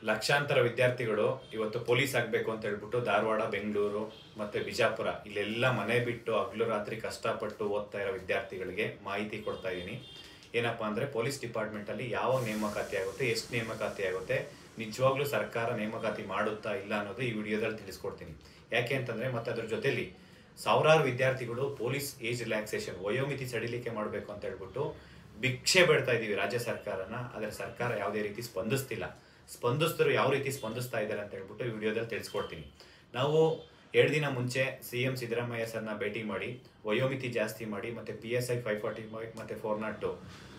ಲಕ್ಷಾಂತರ ವಿದ್ಯಾರ್ಥಿಗಳು ಇವತ್ತು ಪೊಲೀಸ್ ಆಗಬೇಕು ಅಂತ ಹೇಳ್ಬಿಟ್ಟು ಧಾರವಾಡ, ಬೆಂಗಳೂರು ಮತ್ತೆ ಬಿಜಾಪುರ ಇಲ್ಲೆಲ್ಲ ಮನೆ ಬಿಟ್ಟು ಹಗಲು ರಾತ್ರಿ ಕಷ್ಟಪಟ್ಟು ಓದ್ತಾ ಇರೋ ವಿದ್ಯಾರ್ಥಿಗಳಿಗೆ ಮಾಹಿತಿ ಕೊಡ್ತಾ ಇದ್ದೀನಿ. ಏನಪ್ಪಾ ಅಂದ್ರೆ ಪೊಲೀಸ್ ಡಿಪಾರ್ಟ್ಮೆಂಟ್ ಅಲ್ಲಿ ಯಾವ ನೇಮಕಾತಿ ಆಗುತ್ತೆ, ಎಷ್ಟು ನೇಮಕಾತಿ ಆಗುತ್ತೆ, ನಿಜವಾಗ್ಲೂ ಸರ್ಕಾರ ನೇಮಕಾತಿ ಮಾಡುತ್ತಾ ಇಲ್ಲ ಅನ್ನೋದು ಈ ವಿಡಿಯೋದಲ್ಲಿ ತಿಳಿಸ್ಕೊಡ್ತೀನಿ. ಯಾಕೆ ಅಂತಂದ್ರೆ ಮತ್ತೆ ಅದ್ರ ಜೊತೆಲಿ ಸಾವಿರಾರು ವಿದ್ಯಾರ್ಥಿಗಳು ಪೊಲೀಸ್ ಏಜ್ ರಿಲ್ಯಾಕ್ಸೇಷನ್ ವಯೋಮಿತಿ ಸಡಿಲಿಕೆ ಮಾಡಬೇಕು ಅಂತ ಹೇಳ್ಬಿಟ್ಟು ಭಿಕ್ಷೆ ಬೇಡ್ತಾ ಇದೀವಿ ರಾಜ್ಯ ಸರ್ಕಾರನ. ಆದರೆ ಸರ್ಕಾರ ಯಾವುದೇ ರೀತಿ ಸ್ಪಂದಿಸಿದ್ರು ಯಾವ ರೀತಿ ಸ್ಪಂದಿಸ್ತಾ ಇದ್ದಾರೆ ಅಂತ ಹೇಳ್ಬಿಟ್ಟು ಈ ವಿಡಿಯೋದಲ್ಲಿ ತಿಳಿಸ್ಕೊಡ್ತೀನಿ. ನಾವು 2 ದಿನ ಮುಂಚೆ CM ಸಿದ್ದರಾಮಯ್ಯ ಸರ್ನ ಭೇಟಿ ಮಾಡಿ ವಯೋಮಿತಿ ಜಾಸ್ತಿ ಮಾಡಿ ಮತ್ತೆ PSI 545 ಮತ್ತೆ 402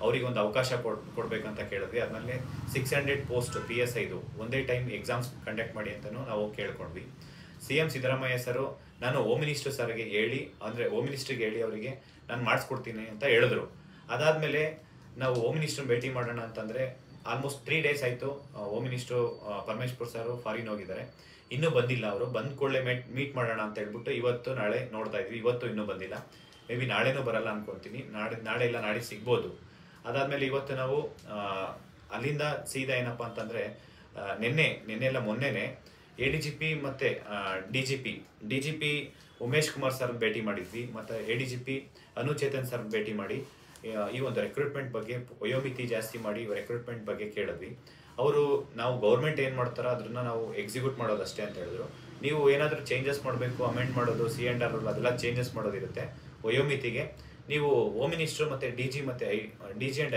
ಅವರಿಗೆ ಒಂದು ಅವಕಾಶ ಕೊಡ್ಬೇಕಂತ ಕೇಳಿದ್ವಿ. ಆದ್ಮೇಲೆ 600 ಪೋಸ್ಟ್ PSIದು ಒಂದೇ ಟೈಮ್ ಎಕ್ಸಾಮ್ಸ್ ಕಂಡಕ್ಟ್ ಮಾಡಿ ಅಂತಲೂ ನಾವು ಕೇಳ್ಕೊಂಡ್ವಿ. CM ಸಿದ್ದರಾಮಯ್ಯ ಸರ್ ನಾನು ಹೋಮ್ ಮಿನಿಸ್ಟರ್ ಸರ್ಗೆ ಹೇಳಿ ಹೋಮ್ ಮಿನಿಸ್ಟ್ರಿಗೆ ಹೇಳಿ ಅವರಿಗೆ ನಾನು ಮಾಡಿಸ್ಕೊಡ್ತೀನಿ ಅಂತ ಹೇಳಿದ್ರು. ಅದಾದ್ಮೇಲೆ ನಾವು ಹೋಮ್ ಮಿನಿಸ್ಟರ್ ಭೇಟಿ ಮಾಡೋಣ ಅಂತಂದ್ರೆ ಆಲ್ಮೋಸ್ಟ್ 3 ಡೇಸ್ ಆಯ್ತು. Home minister Parameshwar sir foreign ಹೋಗಿದ್ದಾರೆ, ಇನ್ನೂ ಬಂದಿಲ್ಲ. ಅವರು ಬಂದ್ ಕೂಡಲೇ ಮೀಟ್ ಮಾಡೋಣ ಅಂತ ಹೇಳ್ಬಿಟ್ಟು ಇವತ್ತು ನಾಳೆ ನೋಡ್ತಾ ಇದ್ವಿ. ಇವತ್ತು ಇನ್ನೂ ಬಂದಿಲ್ಲ, ಮೇ ಬಿ ನಾಳೆನೂ ಬರಲ್ಲ ಅನ್ಕೊಂತೀನಿ. ನಾಳೆ ಇಲ್ಲ ನಾಳೆ ಸಿಗ್ಬೋದು. ಅದಾದ್ಮೇಲೆ ಇವತ್ತು ನಾವು ಅಲ್ಲಿಂದ ಸೀದಾ ಏನಪ್ಪಾ ಅಂತಂದ್ರೆ ನಿನ್ನೆ ಎಲ್ಲ ಮೊನ್ನೆನೆ ADGP ಮತ್ತೆ DGP ಉಮೇಶ್ ಕುಮಾರ್ ಸರ್ ಭೇಟಿ ಮಾಡಿದ್ವಿ. ಮತ್ತೆ ADGP ಅನುಚೇತನ್ ಸರ್ ಭೇಟಿ ಮಾಡಿ ಈ ಒಂದು ರೆಕ್ರೂಟ್ಮೆಂಟ್ ಬಗ್ಗೆ ವಯೋಮಿತಿ ಜಾಸ್ತಿ ಮಾಡಿ ರೆಕ್ರೂಟ್ಮೆಂಟ್ ಬಗ್ಗೆ ಕೇಳಿದ್ವಿ. ಅವರು ನಾವು ಗೌರ್ಮೆಂಟ್ ಏನು ಮಾಡ್ತಾರೋ ಅದನ್ನ ನಾವು ಎಕ್ಸಿಕ್ಯೂಟ್ ಮಾಡೋದಷ್ಟೇ ಅಂತ ಹೇಳಿದ್ರು. ನೀವು ಏನಾದರೂ ಚೇಂಜಸ್ ಮಾಡಬೇಕು, ಅಮೆಂಡ್ ಮಾಡೋದು, C&R ಅದೆಲ್ಲ ಚೇಂಜಸ್ ಮಾಡೋದಿರುತ್ತೆ ವಯೋಮಿತಿಗೆ. ನೀವು ಹೋಮ್ ಮಿನಿಸ್ಟರ್ ಮತ್ತೆ DG ಮತ್ತೆ DG ಅಂಡ್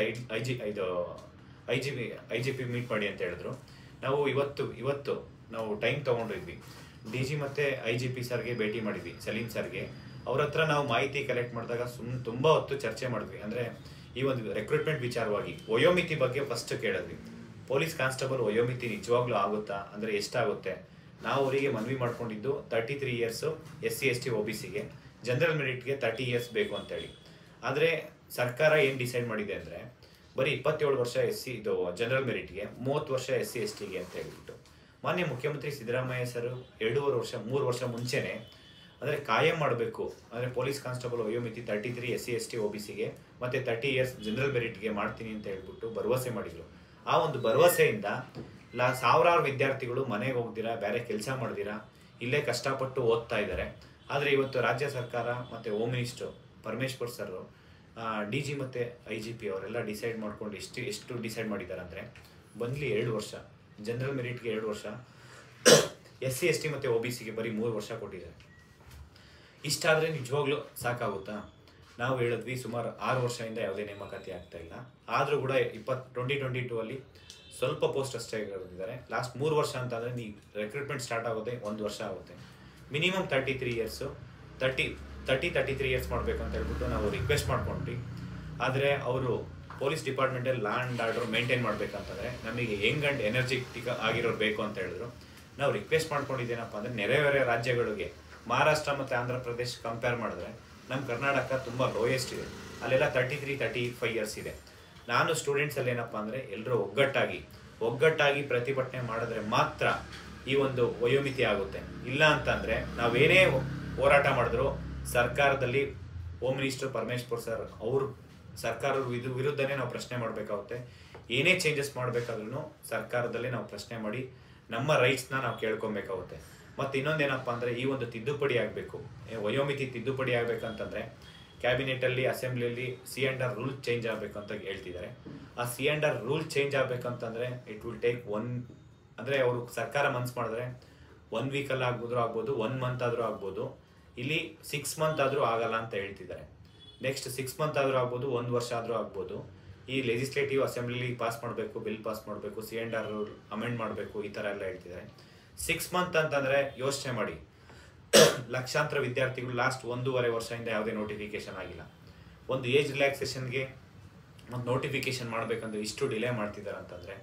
IGP ಮೀಟ್ ಮಾಡಿ ಅಂತ ಹೇಳಿದ್ರು. ನಾವು ಇವತ್ತು ನಾವು ಟೈಮ್ ತಗೊಂಡಿದ್ವಿ. DG ಮತ್ತೆ IGP ಸರ್ಗೆ ಭೇಟಿ ಮಾಡಿದ್ವಿ, ಸಲೀಂ ಸರ್ಗೆ. ಅವ್ರ ಹತ್ರ ನಾವು ಮಾಹಿತಿ ಕಲೆಕ್ಟ್ ಮಾಡಿದಾಗ ತುಂಬಾ ಹೊತ್ತು ಚರ್ಚೆ ಮಾಡಿದ್ವಿ. ಅಂದ್ರೆ ಈ ಒಂದು ರೆಕ್ರೂಟ್ಮೆಂಟ್ ವಿಚಾರವಾಗಿ ವಯೋಮಿತಿ ಬಗ್ಗೆ ಫಸ್ಟ್ ಕೇಳಿದ್ವಿ. ಪೊಲೀಸ್ ಕಾನ್ಸ್ಟೇಬಲ್ ವಯೋಮಿತಿ ನಿಜವಾಗ್ಲೂ ಆಗುತ್ತಾ, ಅಂದ್ರೆ ಎಷ್ಟಾಗುತ್ತೆ? ನಾವು ಅವರಿಗೆ ಮನವಿ ಮಾಡ್ಕೊಂಡಿದ್ದು 33 ಇಯರ್ಸ್ SC ST OBCಗೆ, ಜನರಲ್ ಮೆರಿಟ್ಗೆ 30 ಇಯರ್ಸ್ ಬೇಕು ಅಂತ ಹೇಳಿ. ಆದ್ರೆ ಸರ್ಕಾರ ಏನ್ ಡಿಸೈಡ್ ಮಾಡಿದೆ ಅಂದ್ರೆ ಬರೀ 27 ವರ್ಷ ಇದು ಜನರಲ್ ಮೆರಿಟ್ಗೆ, 30 ವರ್ಷ SC STಗೆ ಅಂತ ಹೇಳ್ಬಿಟ್ಟು ಮಾನ್ಯ ಮುಖ್ಯಮಂತ್ರಿ ಸಿದ್ದರಾಮಯ್ಯ ಸರ್ 3 ವರ್ಷ ಮುಂಚೆನೆ ಅಂದ್ರೆ ಕಾಯಂ ಮಾಡಬೇಕು, ಅಂದ್ರೆ ಪೊಲೀಸ್ ಕಾನ್ಸ್ಟೇಬಲ್ ವಯೋಮಿತಿ 33 SC ST OBCಗೆ ಮತ್ತೆ 30 ಇಯರ್ಸ್ ಜನರಲ್ ಮೆರಿಟ್ಗೆ ಮಾಡ್ತೀನಿ ಅಂತ ಹೇಳ್ಬಿಟ್ಟು ಭರವಸೆ ಮಾಡಿದ್ರು. ಆ ಒಂದು ಭರವಸೆಯಿಂದ ಸಾವಿರಾರು ವಿದ್ಯಾರ್ಥಿಗಳು ಮನೆಗೆ ಹೋಗ್ದಿರಾ, ಬೇರೆ ಕೆಲಸ ಮಾಡ್ದಿರಾ ಇಲ್ಲೇ ಕಷ್ಟಪಟ್ಟು ಓದ್ತಾ ಇದ್ದಾರೆ. ಆದ್ರೆ ಇವತ್ತು ರಾಜ್ಯ ಸರ್ಕಾರ ಮತ್ತೆ home minister Parameshwar sir, DG ಮತ್ತೆ IGP ಅವರೆಲ್ಲ ಡಿಸೈಡ್ ಮಾಡ್ಕೊಂಡು ಎಷ್ಟು ಡಿಸೈಡ್ ಮಾಡಿದ್ದಾರೆ ಅಂದ್ರೆ ಬಂದ್ಲಿ 2 ವರ್ಷ, ಜನರಲ್ ಮೆರಿಟ್ಗೆ 2 ವರ್ಷ, SC ST ಮತ್ತೆ OBCಗೆ ಬರೀ 3 ವರ್ಷ ಕೊಟ್ಟಿದ್ದಾರೆ. ಇಷ್ಟಾದ್ರೆ ನಿಜವಾಗ್ಲೂ ಸಾಕಾಗುತ್ತಾ? ನಾವು ಹೇಳಿದ್ವಿ ಸುಮಾರು 6 ವರ್ಷದಿಂದ ಯಾವುದೇ ನೇಮಕಾತಿ ಆಗ್ತಾ ಇಲ್ಲ. ಆದ್ರೂ ಕೂಡ 2022 ಅಲ್ಲಿ ಸ್ವಲ್ಪ ಪೋಸ್ಟ್ ಅಷ್ಟೇ ಕರೆದಿದ್ದಾರೆ. ಲಾಸ್ಟ್ 3 ವರ್ಷ ಅಂತಂದ್ರೆ ನೀವು ರೆಕ್ರೂಟ್ಮೆಂಟ್ ಸ್ಟಾರ್ಟ್ ಆಗೋದೇ 1 ವರ್ಷ ಆಗುತ್ತೆ. ಮಿನಿಮಮ್ 33 ಇಯರ್ಸ್ 33 ಇಯರ್ಸ್ ಮಾಡ್ಬೇಕಂತ ಹೇಳ್ಬಿಟ್ಟು ನಾವು ರಿಕ್ವೆಸ್ಟ್ ಮಾಡ್ಕೊಂಡ್ವಿ. ಆದ್ರೆ ಅವರು ಪೊಲೀಸ್ ಡಿಪಾರ್ಟ್ಮೆಂಟ್ ಅಲ್ಲಿ ಲಾ ಅಂಡ್ ಆರ್ಡರ್ ಮೇಂಟೈನ್ ಮಾಡ್ಬೇಕಂತಂದ್ರೆ ನಮಗೆ ಯಂಗ್ ಅಂಡ್ ಎನರ್ಜೆಟಿಕ್ ಆಗಿರೋರು ಬೇಕು ಅಂತ ಹೇಳಿದ್ರು. ನಾವು ರಿಕ್ವೆಸ್ಟ್ ಮಾಡ್ಕೊಂಡಿದ್ದೇನಪ್ಪ ಅಂದ್ರೆ ನೆರೆಹೊರೆ ರಾಜ್ಯಗಳಿಗೆ ಮಹಾರಾಷ್ಟ್ರ ಮತ್ತು ಆಂಧ್ರ ಪ್ರದೇಶ್ ಕಂಪೇರ್ ಮಾಡಿದ್ರೆ ನಮ್ಮ ಕರ್ನಾಟಕ ತುಂಬ ಲೋಯೆಸ್ಟ್ ಇದೆ. ಅಲ್ಲೆಲ್ಲ 33-35 ಇಯರ್ಸ್ ಇದೆ. ನಾನು ಸ್ಟೂಡೆಂಟ್ಸ್ ಅಲ್ಲಿ ಏನಪ್ಪ ಅಂದರೆ ಎಲ್ಲರೂ ಒಗ್ಗಟ್ಟಾಗಿ ಪ್ರತಿಭಟನೆ ಮಾಡಿದ್ರೆ ಮಾತ್ರ ಈ ಒಂದು ವಯೋಮಿತಿ ಆಗುತ್ತೆ. ಇಲ್ಲ ಅಂತಂದರೆ ನಾವೇನೇ ಹೋರಾಟ ಮಾಡಿದ್ರು ಸರ್ಕಾರದಲ್ಲಿ ಹೋಮ್ ಮಿನಿಸ್ಟರ್ ಪರಮೇಶ್ವರ್ ಸರ್ ಅವರು ಸರ್ಕಾರದ ವಿರುದ್ಧನೇ ನಾವು ಪ್ರಶ್ನೆ ಮಾಡಬೇಕಾಗುತ್ತೆ. ಏನೇ ಚೇಂಜಸ್ ಮಾಡಬೇಕಾದ್ರೂ ಸರ್ಕಾರದಲ್ಲೇ ನಾವು ಪ್ರಶ್ನೆ ಮಾಡಿ ನಮ್ಮ ರೈಟ್ಸ್ನ ನಾವು ಕೇಳ್ಕೊಬೇಕಾಗುತ್ತೆ. ಮತ್ತು ಇನ್ನೊಂದೇನಪ್ಪ ಅಂದರೆ ಈ ಒಂದು ತಿದ್ದುಪಡಿ ಆಗಬೇಕು, ವಯೋಮಿತಿ ತಿದ್ದುಪಡಿ ಆಗಬೇಕಂತಂದರೆ ಕ್ಯಾಬಿನೆಟಲ್ಲಿ ಅಸೆಂಬ್ಲಿಯಲ್ಲಿ C&R ರೂಲ್ ಚೇಂಜ್ ಆಗಬೇಕು ಅಂತ ಹೇಳ್ತಿದ್ದಾರೆ. ಆ C&R ರೂಲ್ ಚೇಂಜ್ ಆಗಬೇಕಂತಂದರೆ ಇಟ್ ವಿಲ್ ಟೇಕ್ ಅಂದರೆ ಅವರು ಸರ್ಕಾರ ಮನ್ಸು ಮಾಡಿದ್ರೆ 1 ವೀಕಲ್ಲಿ ಆಗ್ಬೋದು, 1 ಮಂತ್ ಆದರೂ ಆಗ್ಬೋದು. ಇಲ್ಲಿ 6 ಮಂತ್ ಆದರೂ ಆಗಲ್ಲ ಅಂತ ಹೇಳ್ತಿದ್ದಾರೆ. ನೆಕ್ಸ್ಟ್ 6 ಮಂತ್ ಆದರೂ ಆಗ್ಬೋದು, 1 ವರ್ಷ ಆದರೂ ಆಗ್ಬೋದು. ಈ ಲೆಜಿಸ್ಲೇಟಿವ್ ಅಸೆಂಬ್ಲಿಲಿ ಪಾಸ್ ಮಾಡಬೇಕು, ಬಿಲ್ ಪಾಸ್ ಮಾಡಬೇಕು, C&R ರೂಲ್ ಅಮೆಂಡ್ ಮಾಡಬೇಕು, ಈ ಥರ ಎಲ್ಲ ಹೇಳ್ತಿದ್ದಾರೆ. 6 ಮಂತ್ ಅಂತಂದರೆ ಯೋಚನೆ ಮಾಡಿ, ಲಕ್ಷಾಂತರ ವಿದ್ಯಾರ್ಥಿಗಳು ಲಾಸ್ಟ್ 1.5 ವರ್ಷದಿಂದ ಯಾವುದೇ ನೋಟಿಫಿಕೇಶನ್ ಆಗಿಲ್ಲ. ಒಂದು ಏಜ್ ರಿಲ್ಯಾಕ್ಸೇಷನ್ಗೆ ಒಂದು ನೋಟಿಫಿಕೇಶನ್ ಮಾಡಬೇಕಂದ್ರೆ ಇಷ್ಟು ಡಿಲೇ ಮಾಡ್ತಿದ್ದಾರೆ ಅಂತಂದರೆ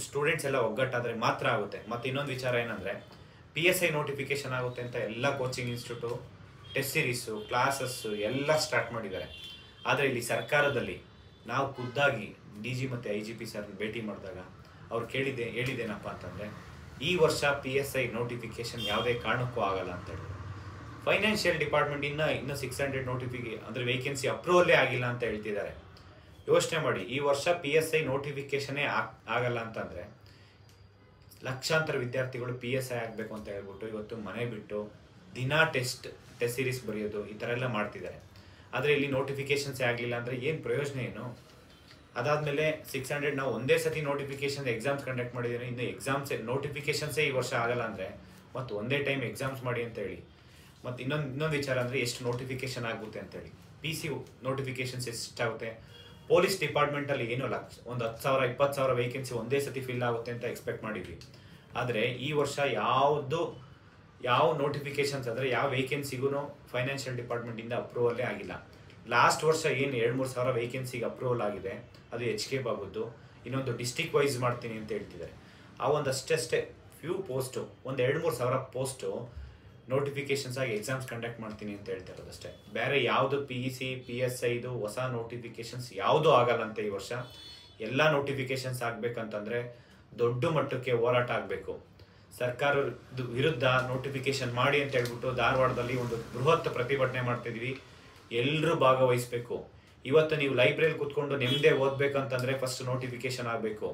ಸ್ಟೂಡೆಂಟ್ಸ್ ಎಲ್ಲ ಒಗ್ಗಟ್ಟಾದರೆ ಮಾತ್ರ ಆಗುತ್ತೆ. ಮತ್ತು ಇನ್ನೊಂದು ವಿಚಾರ ಏನಂದರೆ PSI ನೋಟಿಫಿಕೇಶನ್ ಆಗುತ್ತೆ ಅಂತ ಎಲ್ಲ coaching institute test series classes ಎಲ್ಲ ಸ್ಟಾರ್ಟ್ ಮಾಡಿದ್ದಾರೆ. ಆದರೆ ಇಲ್ಲಿ ಸರ್ಕಾರದಲ್ಲಿ ನಾವು ಖುದ್ದಾಗಿ DG ಮತ್ತು IGP ಸರ್ ಭೇಟಿ ಮಾಡಿದಾಗ ಅವ್ರು ಹೇಳಿದ್ದೇನಪ್ಪ ಅಂತಂದರೆ ಈ ವರ್ಷ PSI ನೋಟಿಫಿಕೇಶನ್ ಯಾವುದೇ ಕಾರಣಕ್ಕೂ ಆಗಲ್ಲ ಅಂತ ಹೇಳಿದ್ರು. ಫೈನಾನ್ಷಿಯಲ್ ಡಿಪಾರ್ಟ್ಮೆಂಟ್ ಇನ್ನೂ 600 ನೋಟಿಫಿಕೇಶನ್ ಅಂದರೆ ವೇಕೆನ್ಸಿ ಅಪ್ರೂವಲ್ಲೇ ಆಗಿಲ್ಲ ಅಂತ ಹೇಳ್ತಿದ್ದಾರೆ. ಯೋಚನೆ ಮಾಡಿ, ಈ ವರ್ಷ PSI ನೋಟಿಫಿಕೇಶನೇ ಆಗಲ್ಲ ಅಂತಂದರೆ ಲಕ್ಷಾಂತರ ವಿದ್ಯಾರ್ಥಿಗಳು PSI ಆಗಬೇಕು ಅಂತ ಹೇಳ್ಬಿಟ್ಟು ಇವತ್ತು ಮನೆ ಬಿಟ್ಟು ದಿನ ಟೆಸ್ಟ್ ಸೀರೀಸ್ ಬರೆಯೋದು ಈ ಥರ ಎಲ್ಲ ಮಾಡ್ತಿದ್ದಾರೆ. ಆದರೆ ಇಲ್ಲಿ ನೋಟಿಫಿಕೇಶನ್ಸೇ ಆಗಲಿಲ್ಲ ಅಂದರೆ ಏನು ಪ್ರಯೋಜನ ಏನು? ಅದಾದಮೇಲೆ 600 ನಾವು ಒಂದೇ ಸತಿ ನೋಟಿಫಿಕೇಶನ್ ಎಕ್ಸಾಮ್ಸ್ ಕಂಡಕ್ಟ್ ಮಾಡಿದ್ದೀವಿ, ಇನ್ನು ನೋಟಿಫಿಕೇಶನ್ಸೇ ಈ ವರ್ಷ ಆಗಲ್ಲ ಅಂದರೆ ಮತ್ತು ಒಂದೇ ಟೈಮ್ ಎಕ್ಸಾಮ್ಸ್ ಮಾಡಿ ಅಂತ ಹೇಳಿ. ಮತ್ತು ಇನ್ನೊಂದು ವಿಚಾರ ಅಂದರೆ ಎಷ್ಟು ನೋಟಿಫಿಕೇಶನ್ ಆಗುತ್ತೆ ಅಂತೇಳಿ. PC ನೋಟಿಫಿಕೇಶನ್ಸ್ ಎಷ್ಟಾಗುತ್ತೆ? ಪೊಲೀಸ್ ಡಿಪಾರ್ಟ್ಮೆಂಟಲ್ಲಿ ಏನೂ ಅಲ್ಲ, ಒಂದು 10,000 20,000 ವೇಕೆನ್ಸಿ ಒಂದೇ ಸತಿ ಫಿಲ್ ಆಗುತ್ತೆ ಅಂತ ಎಕ್ಸ್ಪೆಕ್ಟ್ ಮಾಡಿದ್ವಿ. ಆದರೆ ಈ ವರ್ಷ ಯಾವ ನೋಟಿಫಿಕೇಶನ್ಸ್ ಅಂದರೆ ಯಾವ ವೇಕೆನ್ಸಿಗೂ ಫೈನಾನ್ಷಿಯಲ್ ಡಿಪಾರ್ಟ್ಮೆಂಟಿಂದ ಅಪ್ರೂವಲ್ಲೇ ಆಗಿಲ್ಲ. ಲಾಸ್ಟ್ ವರ್ಷ ಏನು 2-3 ಸಾವಿರ ವೇಕೆನ್ಸಿಗೆ ಅಪ್ರೂವಲ್ ಆಗಿದೆ, ಅದು HK ಆಗೋದು. ಇನ್ನೊಂದು ಡಿಸ್ಟಿಕ್ ವೈಸ್ ಮಾಡ್ತೀನಿ ಅಂತ ಹೇಳ್ತಿದ್ದಾರೆ. ಆ ಒಂದಷ್ಟೇ ಫ್ಯೂ ಪೋಸ್ಟು, ಒಂದು 2-3 ಸಾವಿರ ಪೋಸ್ಟು ನೋಟಿಫಿಕೇಶನ್ಸ್ ಆಗಿ ಎಕ್ಸಾಮ್ಸ್ ಕಂಡಕ್ಟ್ ಮಾಡ್ತೀನಿ ಅಂತ ಹೇಳ್ತಾ ಇರೋದಷ್ಟೇ. ಬೇರೆ ಯಾವುದು PEC PSI ಹೊಸ ನೋಟಿಫಿಕೇಶನ್ಸ್ ಯಾವುದೂ ಆಗಲ್ಲಂತೆ ಈ ವರ್ಷ. ಎಲ್ಲ ನೋಟಿಫಿಕೇಶನ್ಸ್ ಆಗಬೇಕಂತಂದರೆ ದೊಡ್ಡ ಮಟ್ಟಕ್ಕೆ ಹೋರಾಟ ಆಗಬೇಕು. ಸರ್ಕಾರದ ವಿರುದ್ಧ ನೋಟಿಫಿಕೇಶನ್ ಮಾಡಿ ಅಂತ ಹೇಳ್ಬಿಟ್ಟು ಧಾರವಾಡದಲ್ಲಿ ಒಂದು ಬೃಹತ್ ಪ್ರತಿಭಟನೆ ಮಾಡ್ತಿದ್ವಿ. ಎಲ್ಲರೂ ಭಾಗವಹಿಸಬೇಕು. ಇವತ್ತು ನೀವು ಲೈಬ್ರರಿಲಿ ಕೂತ್ಕೊಂಡು ನೆಮ್ಮದಿ ಓದಬೇಕಂತಂದರೆ ಫಸ್ಟ್ ನೋಟಿಫಿಕೇಶನ್ ಆಗಬೇಕು.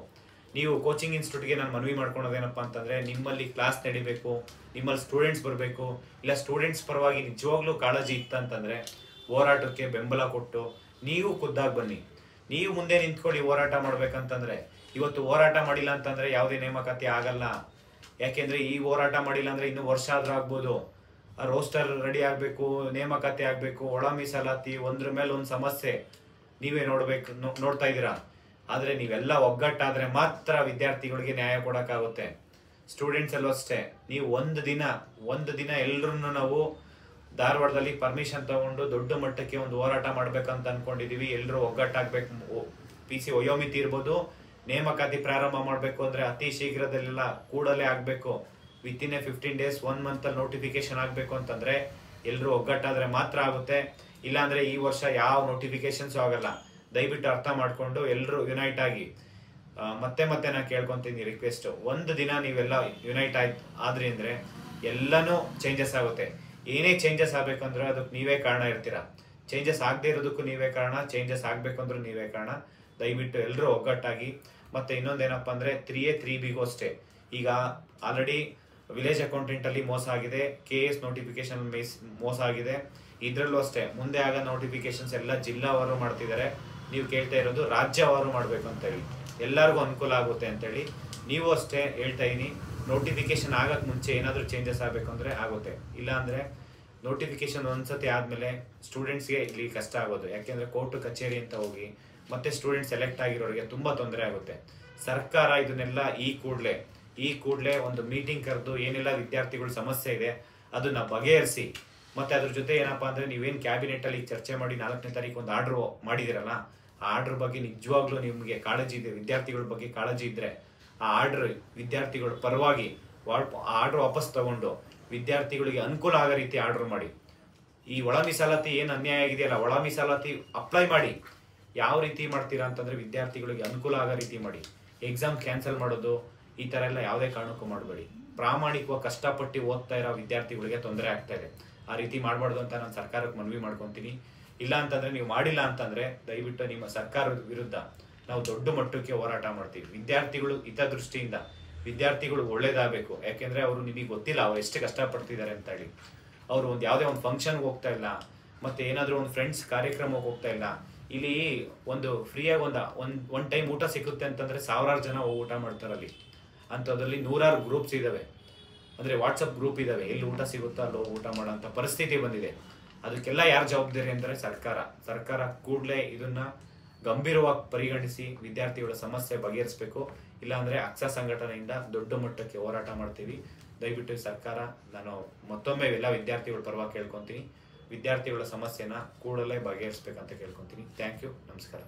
ನೀವು ಕೋಚಿಂಗ್ ಇನ್ಸ್ಟಿಟ್ಯೂಟ್ಗೆ ನಾನು ಮನವಿ ಮಾಡ್ಕೊಳೋದೇನಪ್ಪ ಅಂತಂದರೆ ನಿಮ್ಮಲ್ಲಿ ಕ್ಲಾಸ್ ನಡಿಬೇಕು, ನಿಮ್ಮಲ್ಲಿ ಸ್ಟೂಡೆಂಟ್ಸ್ ಬರಬೇಕು. ಇಲ್ಲ ಸ್ಟೂಡೆಂಟ್ಸ್ ಪರವಾಗಿ ನಿಜವಾಗ್ಲೂ ಕಾಳಜಿ ಇತ್ತಂತಂದರೆ ಹೋರಾಟಕ್ಕೆ ಬೆಂಬಲ ಕೊಟ್ಟು ನೀವು ಖುದ್ದಾಗಿ ಬನ್ನಿ. ನೀವು ಮುಂದೆ ನಿಂತ್ಕೊಳ್ಳಿ ಹೋರಾಟ ಮಾಡ್ಬೇಕಂತಂದರೆ. ಇವತ್ತು ಹೋರಾಟ ಮಾಡಿಲ್ಲ ಅಂತಂದರೆ ಯಾವುದೇ ನೇಮಕಾತಿ ಆಗಲ್ಲ. ಯಾಕೆಂದರೆ ಈ ಹೋರಾಟ ಮಾಡಿಲ್ಲ ಅಂದರೆ ಇನ್ನೂ ವರ್ಷ ಆದರೂ ಆಗ್ಬೋದು. ರೋಸ್ಟರ್ ರೆಡಿ ಆಗಬೇಕು, ನೇಮಕಾತಿ ಆಗಬೇಕು, ಒಳ ಮೀಸಲಾತಿ, ಒಂದ್ರ ಮೇಲೆ ಒಂದು ಸಮಸ್ಯೆ ನೀವೇ ನೋಡ್ತಾ ಇದ್ದೀರಾ. ಆದರೆ ನೀವೆಲ್ಲ ಒಗ್ಗಟ್ಟಾದರೆ ಮಾತ್ರ ವಿದ್ಯಾರ್ಥಿಗಳಿಗೆ ನ್ಯಾಯ ಕೊಡೋಕ್ಕಾಗುತ್ತೆ. ಸ್ಟೂಡೆಂಟ್ಸ್ ಅಲ್ಲೂ ಅಷ್ಟೇ. ನೀವು ಒಂದು ದಿನ ಎಲ್ಲರೂ ನಾವು ಧಾರವಾಡದಲ್ಲಿ ಪರ್ಮಿಷನ್ ತಗೊಂಡು ದೊಡ್ಡ ಮಟ್ಟಕ್ಕೆ ಒಂದು ಹೋರಾಟ ಮಾಡ್ಬೇಕಂತ ಅನ್ಕೊಂಡಿದೀವಿ. ಎಲ್ಲರೂ ಒಗ್ಗಟ್ಟಾಗಬೇಕು. PC ವಯೋಮಿತಿ ಇರ್ಬೋದು, ನೇಮಕಾತಿ ಪ್ರಾರಂಭ ಮಾಡಬೇಕು ಅಂದರೆ ಅತಿ ಶೀಘ್ರದಲ್ಲೆಲ್ಲ ಕೂಡಲೇ ಆಗಬೇಕು. ವಿತಿನ್ 15 days 1 month ನೋಟಿಫಿಕೇಶನ್ ಆಗಬೇಕು ಅಂತಂದರೆ ಎಲ್ಲರೂ ಒಗ್ಗಟ್ಟಾದರೆ ಮಾತ್ರ ಆಗುತ್ತೆ. ಇಲ್ಲಾಂದರೆ ಈ ವರ್ಷ ಯಾವ ನೋಟಿಫಿಕೇಶನ್ಸು ಆಗಲ್ಲ. ದಯವಿಟ್ಟು ಅರ್ಥ ಮಾಡಿಕೊಂಡು ಎಲ್ಲರೂ ಯುನೈಟ್ ಆಗಿ. ಮತ್ತೆ ನಾನು ಕೇಳ್ಕೊತೀನಿ ರಿಕ್ವೆಸ್ಟ್, ಒಂದು ದಿನ ನೀವೆಲ್ಲ ಯುನೈಟ್ ಆದ್ರಿ ಅಂದರೆ ಎಲ್ಲನೂ ಚೇಂಜಸ್ ಆಗುತ್ತೆ. ಏನೇ ಚೇಂಜಸ್ ಆಗಬೇಕಂದ್ರೆ ಅದಕ್ಕೆ ನೀವೇ ಕಾರಣ ಇರ್ತೀರಾ. ಚೇಂಜಸ್ ಆಗದೆ ಇರೋದಕ್ಕೂ ನೀವೇ ಕಾರಣ, ಚೇಂಜಸ್ ಆಗಬೇಕಂದ್ರೂ ನೀವೇ ಕಾರಣ. ದಯವಿಟ್ಟು ಎಲ್ಲರೂ ಒಗ್ಗಟ್ಟಾಗಿ. ಮತ್ತು ಇನ್ನೊಂದೇನಪ್ಪ ಅಂದರೆ 3A 3Bಗೂ ಅಷ್ಟೇ. ಈಗ ಆಲ್ರೆಡಿ ವಿಲೇಜ್ ಅಕೌಂಟೆಂಟಲ್ಲಿ ಮೋಸ ಆಗಿದೆ, KS ನೋಟಿಫಿಕೇಶನ್ ಮೋಸ ಆಗಿದೆ. ಇದರಲ್ಲೂ ಅಷ್ಟೇ ಮುಂದೆ ಆಗ ನೋಟಿಫಿಕೇಶನ್ಸ್ ಎಲ್ಲ ಜಿಲ್ಲಾವಾರು ಮಾಡ್ತಿದ್ದಾರೆ. ನೀವು ಕೇಳ್ತಾ ಇರೋದು ರಾಜ್ಯವಾರು ಮಾಡಬೇಕು ಅಂತೇಳಿ, ಎಲ್ಲರಿಗೂ ಅನುಕೂಲ ಆಗುತ್ತೆ ಅಂತೇಳಿ. ನೀವು ಅಷ್ಟೇ ಹೇಳ್ತಾ ಇದೀನಿ, ನೋಟಿಫಿಕೇಶನ್ ಆಗೋಕ್ಕೆ ಮುಂಚೆ ಏನಾದರೂ ಚೇಂಜಸ್ ಆಗಬೇಕು ಅಂದರೆ ಆಗುತ್ತೆ. ಇಲ್ಲಾಂದರೆ ನೋಟಿಫಿಕೇಶನ್ ಒಂದ್ಸತಿ ಆದಮೇಲೆ ಸ್ಟೂಡೆಂಟ್ಸ್ಗೆ ಇಲ್ಲಿ ಕಷ್ಟ ಆಗೋದು. ಯಾಕೆಂದರೆ ಕೋರ್ಟು ಕಚೇರಿ ಅಂತ ಹೋಗಿ ಮತ್ತೆ ಸ್ಟೂಡೆಂಟ್ ಸೆಲೆಕ್ಟ್ ಆಗಿರೋರಿಗೆ ತುಂಬ ತೊಂದರೆ ಆಗುತ್ತೆ. ಸರ್ಕಾರ ಇದನ್ನೆಲ್ಲ ಈ ಕೂಡಲೇ ಒಂದು ಮೀಟಿಂಗ್ ಕರೆದು ಏನೆಲ್ಲ ವಿದ್ಯಾರ್ಥಿಗಳ ಸಮಸ್ಯೆ ಇದೆ ಅದನ್ನು ಬಗೆಹರಿಸಿ. ಮತ್ತು ಅದ್ರ ಜೊತೆ ಏನಪ್ಪ ಅಂದರೆ ನೀವೇನು ಕ್ಯಾಬಿನೆಟಲ್ಲಿ ಚರ್ಚೆ ಮಾಡಿ 4ನೇ ತಾರೀಕು ಒಂದು ಆರ್ಡ್ರ್ ಮಾಡಿದಿರಲ್ಲ, ಆ ಆರ್ಡ್ರ್ ಬಗ್ಗೆ ನಿಜವಾಗ್ಲೂ ನಿಮಗೆ ಕಾಳಜಿ ಇದೆ, ವಿದ್ಯಾರ್ಥಿಗಳ ಬಗ್ಗೆ ಕಾಳಜಿ ಇದ್ದರೆ ಆ ಆರ್ಡ್ರ್ ವಿದ್ಯಾರ್ಥಿಗಳ ಪರವಾಗಿ ಆರ್ಡ್ರ್ ವಾಪಸ್ ತಗೊಂಡು ವಿದ್ಯಾರ್ಥಿಗಳಿಗೆ ಅನುಕೂಲ ಆಗೋ ರೀತಿ ಆರ್ಡ್ರ್ ಮಾಡಿ. ಈ ಒಳ ಮೀಸಲಾತಿ ಏನು ಅನ್ಯಾಯ ಆಗಿದೆಯಲ್ಲ, ಒಳ ಮೀಸಲಾತಿ ಅಪ್ಲೈ ಮಾಡಿ. ಯಾವ ರೀತಿ ಮಾಡ್ತೀರಾ ಅಂತಂದರೆ ವಿದ್ಯಾರ್ಥಿಗಳಿಗೆ ಅನುಕೂಲ ಆಗೋ ರೀತಿ ಮಾಡಿ. ಎಕ್ಸಾಮ್ ಕ್ಯಾನ್ಸಲ್ ಮಾಡೋದು ಈ ಥರ ಎಲ್ಲ ಯಾವುದೇ ಕಾರಣಕ್ಕೂ ಮಾಡಬೇಡಿ. ಪ್ರಾಮಾಣಿಕವಾಗಿ ಕಷ್ಟಪಟ್ಟು ಓದ್ತಾ ಇರೋ ವಿದ್ಯಾರ್ಥಿಗಳಿಗೆ ತೊಂದರೆ ಆಗ್ತಾ ಇದೆ. ಆ ರೀತಿ ಮಾಡಬಾರ್ದು ಅಂತ ನಾನು ಸರ್ಕಾರಕ್ಕೆ ಮನವಿ ಮಾಡ್ಕೊತೀನಿ. ಇಲ್ಲ ಅಂತಂದರೆ ನೀವು ಮಾಡಿಲ್ಲ ಅಂತಂದರೆ ದಯವಿಟ್ಟು ನಿಮ್ಮ ಸರ್ಕಾರದ ವಿರುದ್ಧ ನಾವು ದೊಡ್ಡ ಮಟ್ಟಕ್ಕೆ ಹೋರಾಟ ಮಾಡ್ತೀವಿ. ವಿದ್ಯಾರ್ಥಿಗಳು ಹಿತದೃಷ್ಟಿಯಿಂದ ವಿದ್ಯಾರ್ಥಿಗಳು ಒಳ್ಳೇದಾಗಬೇಕು. ಯಾಕೆಂದರೆ ಅವರು ನಿಮಗೆ ಗೊತ್ತಿಲ್ಲ ಅವ್ರು ಎಷ್ಟು ಕಷ್ಟಪಡ್ತಿದ್ದಾರೆ ಅಂತ ಹೇಳಿ. ಅವರು ಯಾವುದೇ ಒಂದು ಫಂಕ್ಷನ್ಗೆ ಹೋಗ್ತಾ ಇಲ್ಲ, ಮತ್ತು ಏನಾದರೂ ಒಂದು ಫ್ರೆಂಡ್ಸ್ ಕಾರ್ಯಕ್ರಮಕ್ಕೆ ಹೋಗ್ತಾ ಇಲ್ಲ. ಇಲ್ಲಿ ಒಂದು ಫ್ರೀಯಾಗಿ ಒಂದು ಟೈಮ್ ಊಟ ಸಿಗುತ್ತೆ ಅಂತಂದರೆ 1000 ಜನ ಊಟ ಮಾಡ್ತಾರಲ್ಲಿ. ಅಂಥದ್ರಲ್ಲಿ 100 ಗ್ರೂಪ್ಸ್ ಇದ್ದಾವೆ, ಅಂದರೆ ವಾಟ್ಸಪ್ ಗ್ರೂಪ್ ಇದ್ದಾವೆ. ಎಲ್ಲಿ ಊಟ ಸಿಗುತ್ತೋ ಅಲ್ಲಿ ಊಟ ಮಾಡೋಂಥ ಪರಿಸ್ಥಿತಿ ಬಂದಿದೆ. ಅದಕ್ಕೆಲ್ಲ ಯಾರು ಜವಾಬ್ದಾರಿ ಅಂದರೆ ಸರ್ಕಾರ ಕೂಡಲೇ ಇದನ್ನು ಗಂಭೀರವಾಗಿ ಪರಿಗಣಿಸಿ ವಿದ್ಯಾರ್ಥಿಗಳ ಸಮಸ್ಯೆ ಬಗೆಹರಿಸಬೇಕು. ಇಲ್ಲಾಂದರೆ ಅಕ್ಸ ಸಂಘಟನೆಯಿಂದ ದೊಡ್ಡ ಮಟ್ಟಕ್ಕೆ ಹೋರಾಟ ಮಾಡ್ತೀವಿ. ದಯವಿಟ್ಟು ಸರ್ಕಾರ, ನಾನು ಮತ್ತೊಮ್ಮೆ ಎಲ್ಲ ವಿದ್ಯಾರ್ಥಿಗಳ ಪರವಾಗಿ ಕೇಳ್ಕೊತೀನಿ, ವಿದ್ಯಾರ್ಥಿಗಳ ಸಮಸ್ಯೆನ ಕೂಡಲೇ ಬಗೆಹರಿಸ್ಬೇಕಂತ ಕೇಳ್ಕೊತೀನಿ. ಥ್ಯಾಂಕ್ ಯು, ನಮಸ್ಕಾರ.